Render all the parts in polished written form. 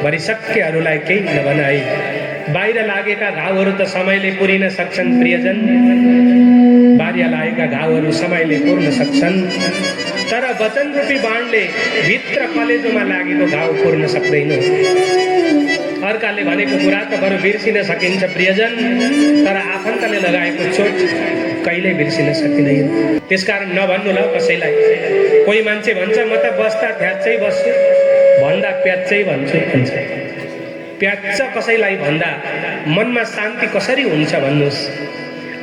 भरिसक्केहरूलाई केही नभनाई। बाहिर लागेका घाउहरू त समयले पुरिन सक्छन् प्रियजन, बाहिर लागेका घाउहरू समयले पुर्न सक्छन्, तर वचन रूपी बाणले भित्र कलेजोमा लागेको घाउ पुर्न सक्दैन। अर्काले भनेको कुरा त बरु बिर्सिन सकिन्छ प्रियजन, तर आफन्तले लगाएको चोट कहिल्यै बिर्सिन सकिँदैन। त्यसकारण नभन्नु ल कसैलाई। कोही मान्छे भन्छ म त बस्दा थ्याच्चै बस्छु, भन्दा प्याच्चै भन्छु भन्छ। प्याच्च कसैलाई भन्दा मनमा शान्ति कसरी हुन्छ भन्नुहोस्।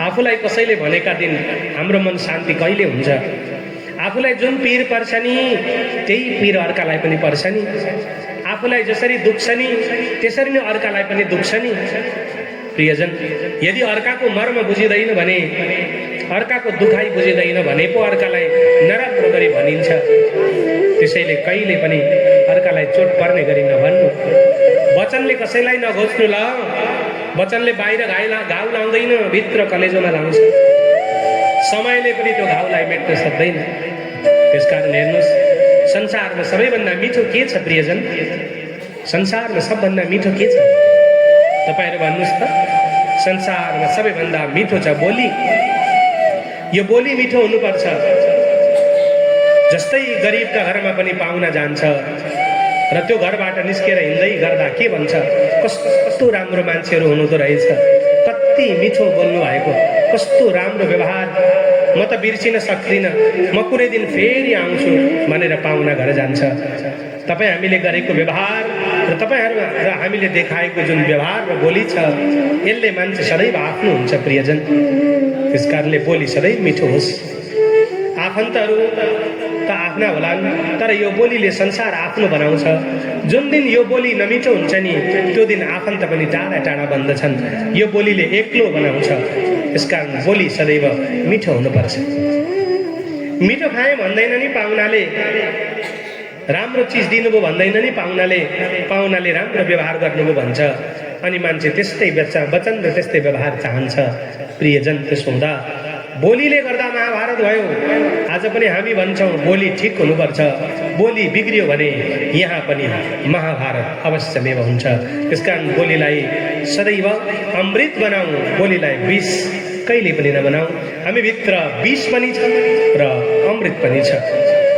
आफूलाई कसैले भनेका दिन हाम्रो मन शान्ति कहिले हुन्छ? आफूलाई जुन पीर पर्छ नि त्यही पीर अर्कालाई पनि पर्छ नि। आफूलाई जसरी दुख्छ नि त्यसरी नै अर्कालाई पनि दुख्छ नि। प्रियजन, यदि अर्काको मर्म बुझिँदैन भने, अर्काको दुखाइ बुझिँदैन भने पो अर्कालाई नराम्रो गरी भनिन्छ। त्यसैले कहिले पनि अर्कालाई चोट पर्ने गरी नभन्नु। वचनले कसैलाई नघोच्नु ल। वचनले बाहिर घाउ लाउँदैन, भित्र कलेजोमा लाउँछ। समयले पनि त्यो घाउलाई मेट्न सक्दैन। त्यसकारण हेर्नुहोस्, संसारमा सबैभन्दा मिठो के छ प्रियजन? संसारमा सबभन्दा मिठो के छ? तपाईहरु भन्नुहोस् त। संसारमा सबैभन्दा मिठो छ बोली। यो बोली मिठो हुनुपर्छ। जस्तै गरिबका घरमा पनि पाहुना जान्छ र त्यो घरबाट निस्केर हिँड्दै गर्दा के भन्छ, कस्तो राम्रो मान्छेहरू हुनुहुँदो रहेछ, कति मिठो बोल्नु भएको, कस्तो राम्रो व्यवहार, म त बिर्सिन सक्दिनँ, म कुनै दिन फेरि आउँछु भनेर पाहुना घर जान्छ। तपाईँ हामीले गरेको व्यवहार र तपाईँहरू र हामीले देखाएको जुन व्यवहार र बोली छ यसले मान्छे सदैव आफ्नो हुन्छ प्रियजन। त्यसकारणले बोली सदैव मिठो होस्। आफन्तहरू त आफ्ना होलान्, तर यो बोलीले संसार आफ्नो बनाउँछ। जुन दिन यो बोली नमिठो हुन्छ नि त्यो दिन आफन्त पनि टाढा टाढा बन्दछन्। यो बोलीले एक्लो बनाउँछ। यसकारण बोली सदैव मिठो हुनुपर्छ। मिठो खाए भन्दैन नि पाहुनाले, राम्रो चिज दिनुभयो भन्दैन नि पाहुनाले, पाहुनाले राम्रो व्यवहार गर्नुभयो भन्छ। अनि मान्छे त्यस्तै वचन र त्यस्तै व्यवहार चाहन्छ प्रियजन। त्यसो हुँदा बोलीले गर्दा महाभारत भयो। आज पनि हामी भन्छौँ बोली ठिक हुनुपर्छ। बोली बिग्रियो भने यहाँ पनि महाभारत अवश्यमेव हुन्छ। त्यसकारण बोलीलाई सदैव अमृत बनाऊ, बोलीलाई विष कहिले पनि नबनाऊ। हामी भित्र विष पनि छ र अमृत पनि छ।